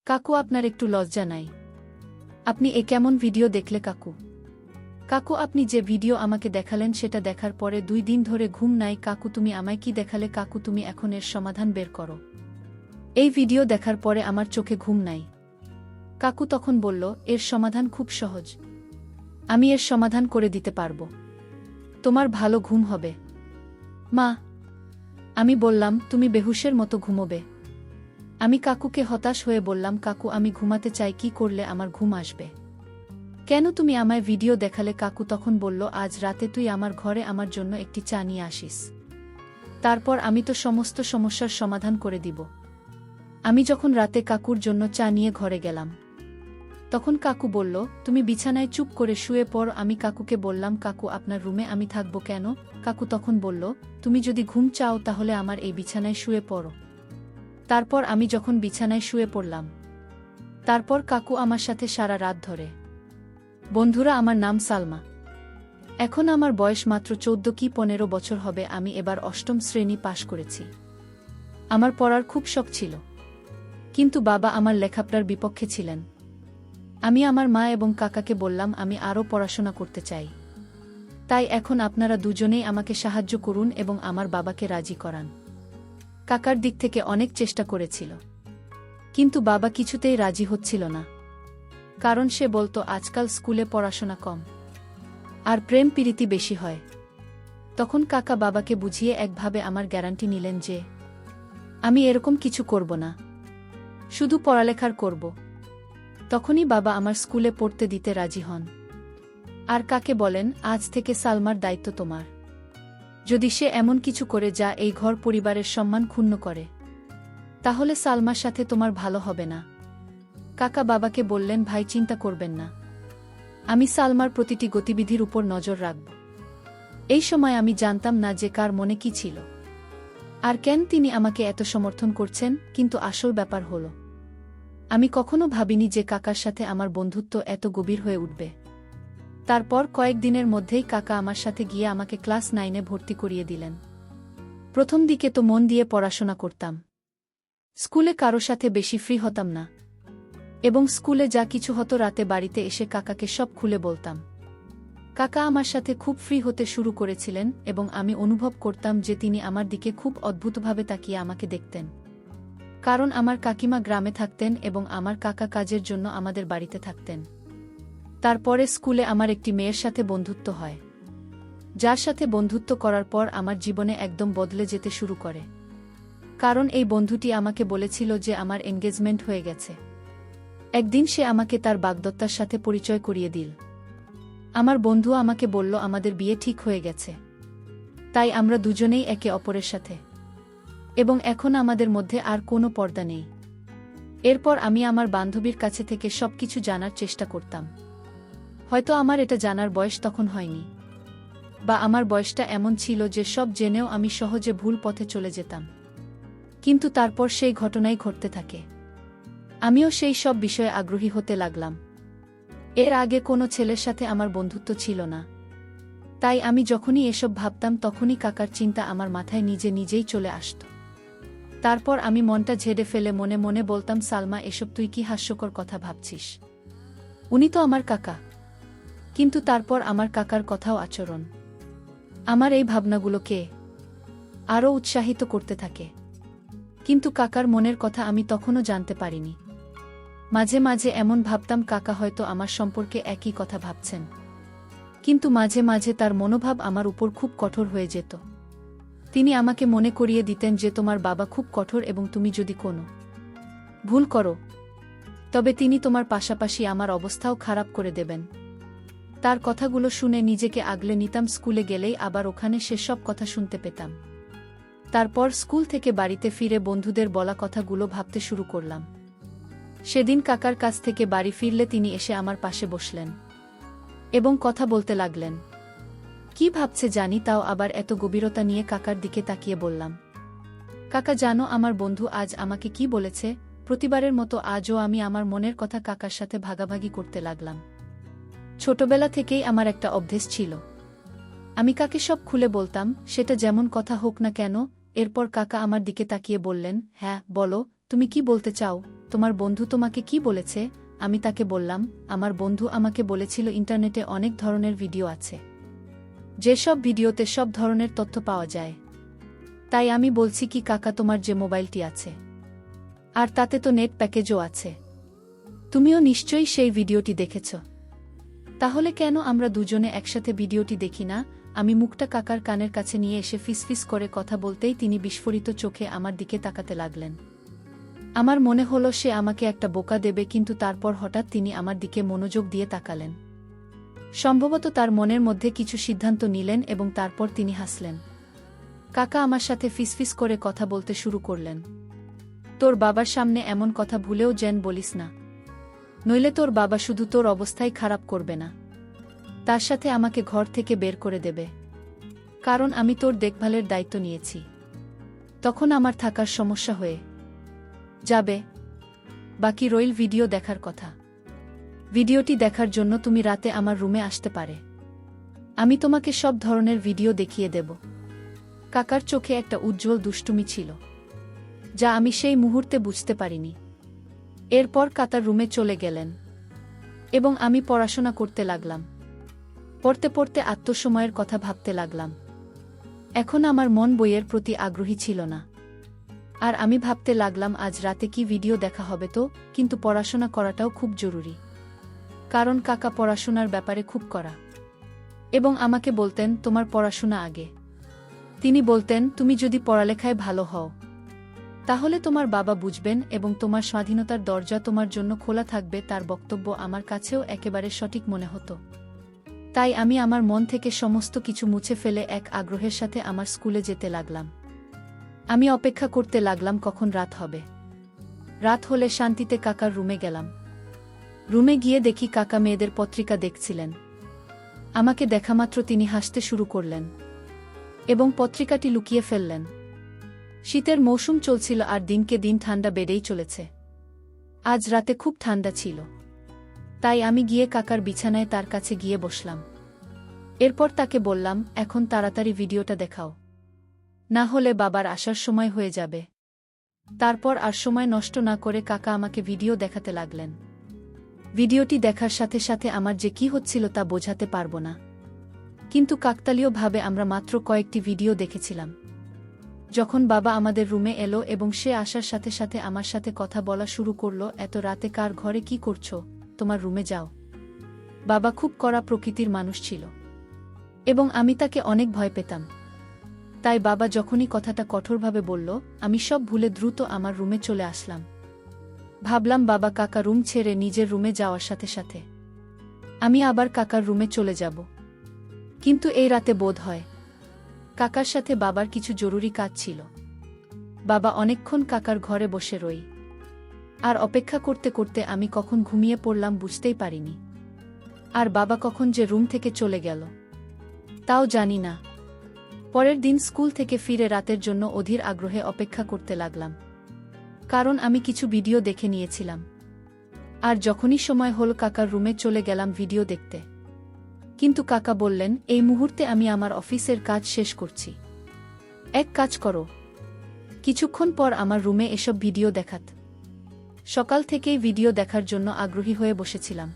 কাকু, আপনার একটু লজ্জা নাই? আপনি এ কেমন ভিডিও দেখলে কাকু? কাকু, আপনি যে ভিডিও আমাকে দেখালেন সেটা দেখার পরে 2 দিন ধরে ঘুম নাই। কাকু, তুমি আমায় কি দেখালে? কাকু, তুমি এখন এর সমাধান বের করো। এই ভিডিও দেখার পরে আমার চোখে ঘুম নাই। কাকু তখন বলল, এর সমাধান খুব সহজ। আমি এর সমাধান করে দিতে পারবো। তোমার ভালো ঘুম হবে। মা, আমি বললাম, তুমি বেহুশের মতো ঘুমোবে। আমি কাকুকে হতাশ হয়ে বললাম, কাকু, আমি ঘুমাতে চাই, কি করলে আমার ঘুম আসবে? কেন তুমি আমায় ভিডিও দেখালে? কাকু তখন বলল, আজ রাতে তুই আমার ঘরে আমার জন্য একটি চা নিয়ে আসিস। তারপর আমি তো সমস্ত সমস্যার সমাধান করে দিব। আমি যখন রাতে কাকুর জন্য চা নিয়ে ঘরে গেলাম, তখন কাকু বলল, তুমি বিছানায় চুপ করে শুয়ে পড়। আমি কাকুকে বললাম, কাকু, আপনার রুমে আমি থাকবো কেন? কাকু তখন বলল, তুমি যদি ঘুম চাও তাহলে আমার এই বিছানায় শুয়ে পড়ো। তারপর আমি যখন বিছানায় শুয়ে পড়লাম, তারপর কাকু আমার সাথে সারা রাত ধরে। বন্ধুরা, আমার নাম সালমা। এখন আমার বয়স মাত্র 14 কি 15 বছর হবে। আমি এবার 8ম শ্রেণী পাশ করেছি। আমার পড়ার খুব শখ ছিল, কিন্তু বাবা আমার লেখাপড়ার বিপক্ষে ছিলেন। আমি আমার মা এবং কাকাকে বললাম, আমি আরও পড়াশোনা করতে চাই। তাই এখন আপনারা দুজনেই আমাকে সাহায্য করুন এবং আমার বাবাকে রাজি করান। কাকার দিক থেকে অনেক চেষ্টা করেছিল, কিন্তু বাবা কিছুতেই রাজি হচ্ছিল না। কারণ সে বলতো, আজকাল স্কুলে পড়াশোনা কম আর প্রেম প্রীতি বেশি হয়। তখন কাকা বাবাকে বুঝিয়ে একভাবে আমার গ্যারান্টি নিলেন যে আমি এরকম কিছু করব না, শুধু পড়ালেখার করব। তখনই বাবা আমার স্কুলে পড়তে দিতে রাজি হন। আর কাকে বলেন, আজ থেকে সালমার দায়িত্ব তোমার। যদি সে এমন কিছু করে যা এই ঘর পরিবারের সম্মান ক্ষুণ্ণ করে, তাহলে সালমার সাথে তোমার ভালো হবে না। কাকা বাবাকে বললেন, ভাই, চিন্তা করবেন না, আমি সালমার প্রতিটি গতিবিধির উপর নজর রাখব। এই সময় আমি জানতাম না যে কার মনে কি ছিল আর কেন তিনি আমাকে এত সমর্থন করছেন। কিন্তু আসল ব্যাপার হলো, আমি কখনো ভাবিনি যে কাকার সাথে আমার বন্ধুত্ব এত গভীর হয়ে উঠবে। তারপর কয়েকদিনের মধ্যেই কাকা আমার সাথে গিয়ে আমাকে ক্লাস 9-এ ভর্তি করিয়ে দিলেন। প্রথম দিকে তো মন দিয়ে পড়াশোনা করতাম, স্কুলে কারো সাথে বেশি ফ্রি হতাম না, এবং স্কুলে যা কিছু হতো রাতে বাড়িতে এসে কাকাকে সব খুলে বলতাম। কাকা আমার সাথে খুব ফ্রি হতে শুরু করেছিলেন এবং আমি অনুভব করতাম যে তিনি আমার দিকে খুব অদ্ভুতভাবে তাকিয়ে আমাকে দেখতেন। কারণ আমার কাকিমা গ্রামে থাকতেন এবং আমার কাকা কাজের জন্য আমাদের বাড়িতে থাকতেন। তারপরে স্কুলে আমার একটি মেয়ের সাথে বন্ধুত্ব হয়, যার সাথে বন্ধুত্ব করার পর আমার জীবনে একদম বদলে যেতে শুরু করে। কারণ এই বন্ধুটি আমাকে বলেছিল যে আমার এনগেজমেন্ট হয়ে গেছে। একদিন সে আমাকে তার বাগদত্তার সাথে পরিচয় করিয়ে দিল। আমার বন্ধু আমাকে বলল, আমাদের বিয়ে ঠিক হয়ে গেছে। তাই আমরা দুজনেই একে অপরের সাথে, এবং এখন আমাদের মধ্যে আর কোনো পর্দা নেই। এরপর আমি আমার বান্ধবীর কাছে থেকে সবকিছু জানার চেষ্টা করতাম। হয়তো আমার এটা জানার বয়স তখন হয়নি, বা আমার বয়সটা এমন ছিল যে সব জেনেও আমি সহজে ভুল পথে চলে যেতাম। কিন্তু তারপর সেই ঘটনাই ঘটতে থাকে। আমিও সেই সব বিষয়ে আগ্রহী হতে লাগলাম। এর আগে কোনো ছেলের সাথে আমার বন্ধুত্ব ছিল না, তাই আমি যখনই এসব ভাবতাম তখনই কাকার চিন্তা আমার মাথায় নিজে নিজেই চলে আসত। তারপর আমি মনটা ঝেড়ে ফেলে মনে মনে বলতাম, সালমা, এসব তুই কি হাস্যকর কথা ভাবছিস? উনি তো আমার কাকা। কিন্তু তারপর আমার কাকার কথাও আচরণ আমার এই ভাবনাগুলোকে আরও উৎসাহিত করতে থাকে। কিন্তু কাকার মনের কথা আমি তখনও জানতে পারিনি। মাঝে মাঝে এমন ভাবতাম, কাকা হয়তো আমার সম্পর্কে একই কথা ভাবছেন, কিন্তু মাঝে মাঝে তার মনোভাব আমার উপর খুব কঠোর হয়ে যেত। তিনি আমাকে মনে করিয়ে দিতেন যে তোমার বাবা খুব কঠোর এবং তুমি যদি কোনো ভুল করো তবে তিনি তোমার পাশাপাশি আমার অবস্থাও খারাপ করে দেবেন। তার কথাগুলো শুনে নিজেকে আগলে নিতাম। স্কুলে গেলেই আবার ওখানে সেসব কথা শুনতে পেতাম। তারপর স্কুল থেকে বাড়িতে ফিরে বন্ধুদের বলা কথাগুলো ভাবতে শুরু করলাম। সেদিন কাকার কাছ থেকে বাড়ি ফিরলে তিনি এসে আমার পাশে বসলেন এবং কথা বলতে লাগলেন। কি ভাবছে জানি, তাও আবার এত গভীরতা নিয়ে কাকার দিকে তাকিয়ে বললাম, কাকা, জানো আমার বন্ধু আজ আমাকে কি বলেছে? প্রতিবারের মতো আজও আমি আমার মনের কথা কাকার সাথে ভাগাভাগি করতে লাগলাম। ছোটবেলা থেকেই আমার একটা অভ্যেস ছিল, আমি কাকে সব খুলে বলতাম, সেটা যেমন কথা হোক না কেন। এরপর কাকা আমার দিকে তাকিয়ে বললেন, হ্যাঁ বলো, তুমি কি বলতে চাও? তোমার বন্ধু তোমাকে কি বলেছে? আমি তাকে বললাম, আমার বন্ধু আমাকে বলেছিল ইন্টারনেটে অনেক ধরনের ভিডিও আছে, যেসব ভিডিওতে সব ধরনের তথ্য পাওয়া যায়। তাই আমি বলছি কি কাকা, তোমার যে মোবাইলটি আছে, আর তাতে তো নেট প্যাকেজও আছে, তুমিও নিশ্চয়ই সেই ভিডিওটি দেখেছ। তাহলে কেন আমরা দুজনে একসাথে ভিডিওটি দেখি না? আমি মুখটা কাকার কানের কাছে নিয়ে এসে ফিসফিস করে কথা বলতেই তিনি বিস্ফোরিত চোখে আমার দিকে তাকাতে লাগলেন। আমার মনে হলো সে আমাকে একটা বোকা দেবে, কিন্তু তারপর হঠাৎ তিনি আমার দিকে মনোযোগ দিয়ে তাকালেন। সম্ভবত তার মনের মধ্যে কিছু সিদ্ধান্ত নিলেন এবং তারপর তিনি হাসলেন। কাকা আমার সাথে ফিসফিস করে কথা বলতে শুরু করলেন। তোর বাবার সামনে এমন কথা ভুলেও যেন বলিস না, নইলে তোর বাবা শুধু তোর অবস্থাই খারাপ করবে না, তার সাথে আমাকে ঘর থেকে বের করে দেবে, কারণ আমি তোর দেখভালের দায়িত্ব নিয়েছি। তখন আমার থাকার সমস্যা হয়ে যাবে। বাকি রইল ভিডিও দেখার কথা। ভিডিওটি দেখার জন্য তুমি রাতে আমার রুমে আসতে পারে, আমি তোমাকে সব ধরনের ভিডিও দেখিয়ে দেব। কাকার চোখে একটা উজ্জ্বল দুষ্টুমি ছিল, যা আমি সেই মুহূর্তে বুঝতে পারিনি। এরপর কাকার রুমে চলে গেলেন এবং আমি পড়াশোনা করতে লাগলাম। পড়তে পড়তে আত্মসময়ের কথা ভাবতে লাগলাম। এখন আমার মন বইয়ের প্রতি আগ্রহী ছিল না, আর আমি ভাবতে লাগলাম আজ রাতে কি ভিডিও দেখা হবে তো, কিন্তু পড়াশোনা করাটাও খুব জরুরি, কারণ কাকা পড়াশোনার ব্যাপারে খুব কড়া এবং আমাকে বলতেন তোমার পড়াশোনা আগে। তিনি বলতেন তুমি যদি পড়ালেখায় ভালো হও তাহলে তোমার বাবা বুঝবেন এবং তোমার স্বাধীনতার দরজা তোমার জন্য খোলা থাকবে। তার বক্তব্য আমার কাছেও একেবারে সঠিক মনে হতো। তাই আমি আমার মন থেকে সমস্ত কিছু মুছে ফেলে এক আগ্রহের সাথে আমার স্কুলে যেতে লাগলাম। আমি অপেক্ষা করতে লাগলাম কখন রাত হবে। রাত হলে শান্তিতে কাকার রুমে গেলাম। রুমে গিয়ে দেখি কাকা মেয়েদের পত্রিকা দেখছিলেন। আমাকে দেখামাত্র তিনি হাসতে শুরু করলেন এবং পত্রিকাটি লুকিয়ে ফেললেন। শীতের মৌসুম চলছিল আর দিনকে দিন ঠান্ডা বেড়েই চলেছে। আজ রাতে খুব ঠান্ডা ছিল, তাই আমি গিয়ে কাকার বিছানায় তার কাছে গিয়ে বসলাম। এরপর তাকে বললাম, এখন তাড়াতাড়ি ভিডিওটা দেখাও, না হলে বাবার আসার সময় হয়ে যাবে। তারপর আর সময় নষ্ট না করে কাকা আমাকে ভিডিও দেখাতে লাগলেন। ভিডিওটি দেখার সাথে সাথে আমার যে কি হচ্ছিল তা বোঝাতে পারবো না, কিন্তু কাকতালীয়ভাবে আমরা মাত্র কয়েকটি ভিডিও দেখেছিলাম। যখন বাবা আমাদের রুমে এলো এবং সে আসার সাথে সাথে আমার সাথে কথা বলা শুরু করলো, এত রাতে কার ঘরে কি করছো, তোমার রুমে যাও। বাবা খুব কড়া প্রকৃতির মানুষ ছিল এবং আমি তাকে অনেক ভয় পেতাম। তাই বাবা যখনই কথাটা কঠোরভাবে বলল, আমি সব ভুলে দ্রুত আমার রুমে চলে আসলাম। ভাবলাম বাবা কাকা রুম ছেড়ে নিজের রুমে যাওয়ার সাথে সাথে আমি আবার কাকার রুমে চলে যাব। কিন্তু এই রাতে বোধ হয় কাকার সাথে বাবার কিছু জরুরি কাজ ছিল। বাবা অনেকক্ষণ কাকার ঘরে বসে রই, আর অপেক্ষা করতে করতে আমি কখন ঘুমিয়ে পড়লাম বুঝতেই পারিনি। আর বাবা কখন যে রুম থেকে চলে গেল তাও জানি না। পরের দিন স্কুল থেকে ফিরে রাতের জন্য অধীর আগ্রহে অপেক্ষা করতে লাগলাম, কারণ আমি কিছু ভিডিও দেখে নিয়েছিলাম। আর যখনই সময় হল কাকার রুমে চলে গেলাম ভিডিও দেখতে। কিন্তু কাকা বললেন, এই মুহূর্তে আমি আমার অফিসের কাজ শেষ করছি, এক কাজ করো, কিছুক্ষণ পর আমার রুমে এসব ভিডিও দেখাত। সকাল থেকেই ভিডিও দেখার জন্য আগ্রহী হয়ে বসেছিলাম,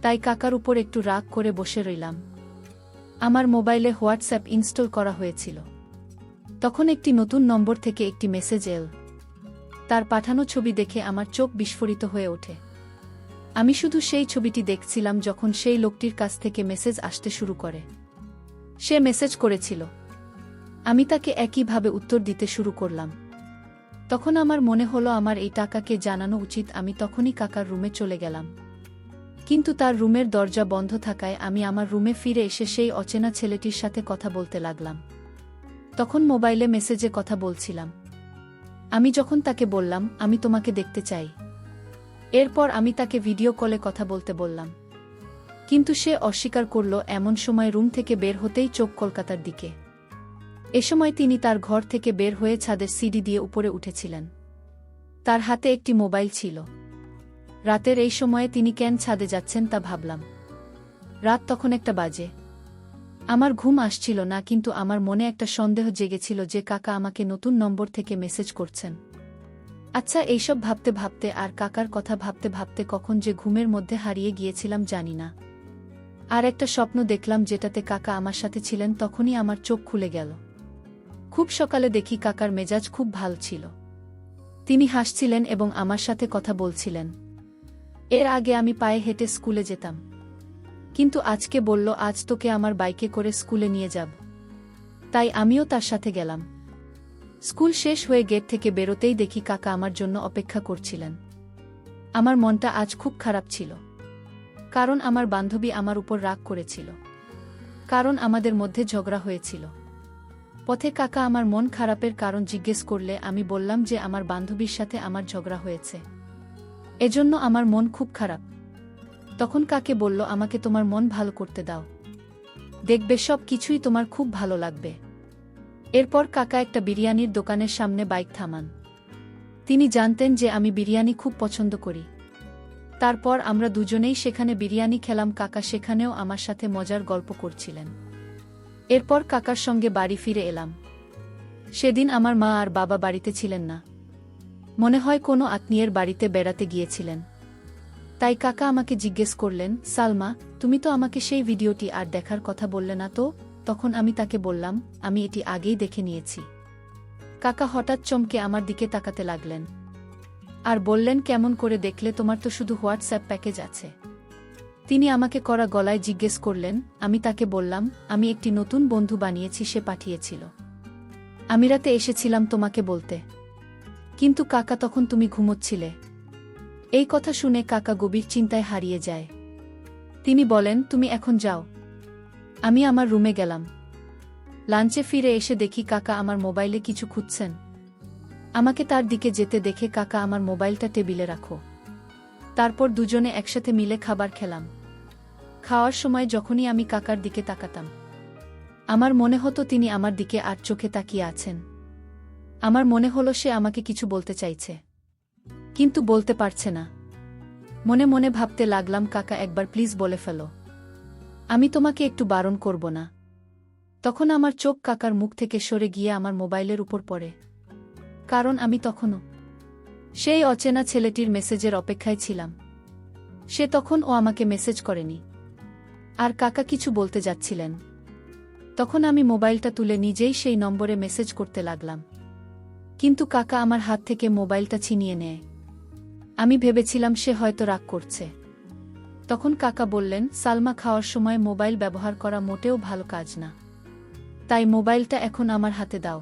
তাই কাকার উপর একটু রাগ করে বসে রইলাম। আমার মোবাইলে হোয়াটসঅ্যাপ ইনস্টল করা হয়েছিল। তখন একটি নতুন নম্বর থেকে একটি মেসেজ এল। তার পাঠানো ছবি দেখে আমার চোখ বিস্ফোরিত হয়ে ওঠে। আমি শুধু সেই ছবিটি দেখছিলাম যখন সেই লোকটির কাছ থেকে মেসেজ আসতে শুরু করে। সে মেসেজ করেছিল, আমি তাকে একইভাবে উত্তর দিতে শুরু করলাম। তখন আমার মনে হলো আমার এই টাকাকে জানানো উচিত। আমি তখনই কাকার রুমে চলে গেলাম, কিন্তু তার রুমের দরজা বন্ধ থাকায় আমি আমার রুমে ফিরে এসে সেই অচেনা ছেলেটির সাথে কথা বলতে লাগলাম। তখন মোবাইলে মেসেজে কথা বলছিলাম। আমি যখন তাকে বললাম, আমি তোমাকে দেখতে চাই, এরপর আমি তাকে ভিডিও কলে কথা বলতে বললাম, কিন্তু সে অস্বীকার করল। এমন সময় রুম থেকে বের হতেই চোখ কলকাতার দিকে। এ সময় তিনি তার ঘর থেকে বের হয়ে ছাদের সিঁড়ি দিয়ে উপরে উঠেছিলেন। তার হাতে একটি মোবাইল ছিল। রাতের এই সময়ে তিনি কেন ছাদে যাচ্ছেন তা ভাবলাম। রাত তখন 1টা বাজে। আমার ঘুম আসছিল না, কিন্তু আমার মনে একটা সন্দেহ জেগেছিল যে কাকা আমাকে নতুন নম্বর থেকে মেসেজ করছেন। আচ্ছা, এইসব ভাবতে ভাবতে আর কাকার কথা ভাবতে ভাবতে কখন যে ঘুমের মধ্যে হারিয়ে গিয়েছিলাম জানি না। আর একটা স্বপ্ন দেখলাম যেটাতে কাকা আমার সাথে ছিলেন, তখনই আমার চোখ খুলে গেল। খুব সকালে দেখি কাকার মেজাজ খুব ভালো ছিল। তিনি হাসছিলেন এবং আমার সাথে কথা বলছিলেন। এর আগে আমি পায়ে হেঁটে স্কুলে যেতাম, কিন্তু আজকে বলল আজ তোকে আমার বাইকে করে স্কুলে নিয়ে যাব। তাই আমিও তার সাথে গেলাম। স্কুল শেষ হয়ে গেট থেকে বেরোতেই দেখি কাকা আমার জন্য অপেক্ষা করছিলেন। আমার মনটা আজ খুব খারাপ ছিল, কারণ আমার বান্ধবী আমার উপর রাগ করেছিল, কারণ আমাদের মধ্যে ঝগড়া হয়েছিল। পথে কাকা আমার মন খারাপের কারণ জিজ্ঞেস করলে আমি বললাম যে আমার বান্ধবীর সাথে আমার ঝগড়া হয়েছে, এজন্য আমার মন খুব খারাপ। তখন কাকে বলল আমাকে তোমার মন ভালো করতে দাও, দেখবে সব কিছুই তোমার খুব ভালো লাগবে। এরপর কাকা একটা বিরিয়ানির দোকানের সামনে বাইক থামান। তিনি জানতেন যে আমি বিরিয়ানি খুব পছন্দ করি। তারপর আমরা দুজনেই সেখানে বিরিয়ানি খেলাম। কাকা সেখানেও আমার সাথে মজার গল্প করছিলেন। এরপর কাকার সঙ্গে বাড়ি ফিরে এলাম। সেদিন আমার মা আর বাবা বাড়িতে ছিলেন না, মনে হয় কোনো আত্মীয়ের বাড়িতে বেড়াতে গিয়েছিলেন। তাই কাকা আমাকে জিজ্ঞেস করলেন, সালমা, তুমি তো আমাকে সেই ভিডিওটি আর দেখার কথা বললে না তো? তখন আমি তাকে বললাম, আমি এটি আগেই দেখে নিয়েছি। কাকা হঠাৎ চমকে আমার দিকে তাকাতে লাগলেন আর বললেন, কেমন করে দেখলে? তোমার তো শুধু হোয়াটসঅ্যাপ প্যাকেজ আছে। তিনি আমাকে কড়া গলায় জিজ্ঞেস করলেন। আমি তাকে বললাম, আমি একটি নতুন বন্ধু বানিয়েছি, সে পাঠিয়েছিল। আমি রাতে এসেছিলাম তোমাকে বলতে, কিন্তু কাকা তখন তুমি ঘুমোচ্ছিলে। এই কথা শুনে কাকা গভীর চিন্তায় হারিয়ে যায়। তিনি বলেন, তুমি এখন যাও। আমি আমার রুমে গেলাম। লাঞ্চে ফিরে এসে দেখি কাকা আমার মোবাইলে কিছু খুঁজছেন। আমাকে তার দিকে যেতে দেখে কাকা আমার মোবাইলটা টেবিলে রাখো। তারপর দুজনে একসাথে মিলে খাবার খেলাম। খাওয়ার সময় যখনই আমি কাকার দিকে তাকাতাম, আমার মনে হতো তিনি আমার দিকে আর চোখে তাকিয়ে আছেন। আমার মনে হলো সে আমাকে কিছু বলতে চাইছে, কিন্তু বলতে পারছে না। মনে মনে ভাবতে লাগলাম, কাকা একবার প্লিজ বলে ফেলো, আমি তোমাকে একটু বারণ করব না। তখন আমার চোখ কাকার মুখ থেকে সরে গিয়ে আমার মোবাইলের উপর পড়ে, কারণ আমি তখনও সেই অচেনা ছেলেটির মেসেজের অপেক্ষায় ছিলাম। সে তখন ও আমাকে মেসেজ করেনি, আর কাকা কিছু বলতে যাচ্ছিলেন। তখন আমি মোবাইলটা তুলে নিজেই সেই নম্বরে মেসেজ করতে লাগলাম, কিন্তু কাকা আমার হাত থেকে মোবাইলটা ছিনিয়ে নেয়। আমি ভেবেছিলাম সে হয়তো রাগ করছে। তখন কাকা বললেন, সালমা, খাওয়ার সময় মোবাইল ব্যবহার করা মোটেও ভালো কাজ না, তাই মোবাইলটা এখন আমার হাতে দাও।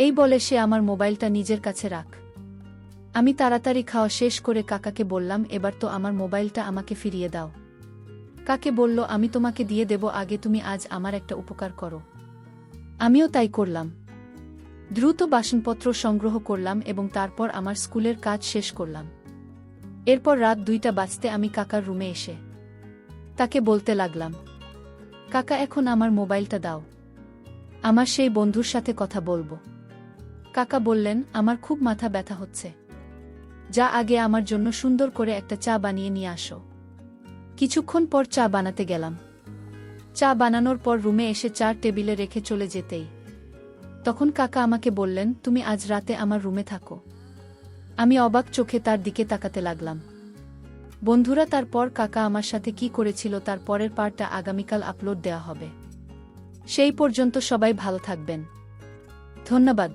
এই বলে সে আমার মোবাইলটা নিজের কাছে রাখ। আমি তাড়াতাড়ি খাওয়া শেষ করে কাকাকে বললাম, এবার তো আমার মোবাইলটা আমাকে ফিরিয়ে দাও। কাকে বলল, আমি তোমাকে দিয়ে দেব, আগে তুমি আজ আমার একটা উপকার করো। আমিও তাই করলাম। দ্রুত বাসনপত্র সংগ্রহ করলাম এবং তারপর আমার স্কুলের কাজ শেষ করলাম। এরপর রাত 2টা বাজতে আমি কাকার রুমে এসে তাকে বলতে লাগলাম, কাকা, এখন আমার মোবাইলটা দাও, আমার সেই বন্ধুর সাথে কথা বলবো। কাকা বললেন, আমার খুব মাথা ব্যথা হচ্ছে, যা আগে আমার জন্য সুন্দর করে একটা চা বানিয়ে নিয়ে আসো। কিছুক্ষণ পর চা বানাতে গেলাম। চা বানানোর পর রুমে এসে চা টেবিলে রেখে চলে যেতেই তখন কাকা আমাকে বললেন, তুমি আজ রাতে আমার রুমে থাকো। আমি অবাক চোখে তার দিকে তাকাতে লাগলাম। বন্ধুরা, তারপর কাকা আমার সাথে কি করেছিল তার পরের পার্টটা আগামীকাল আপলোড দেওয়া হবে। সেই পর্যন্ত সবাই ভালো থাকবেন। ধন্যবাদ।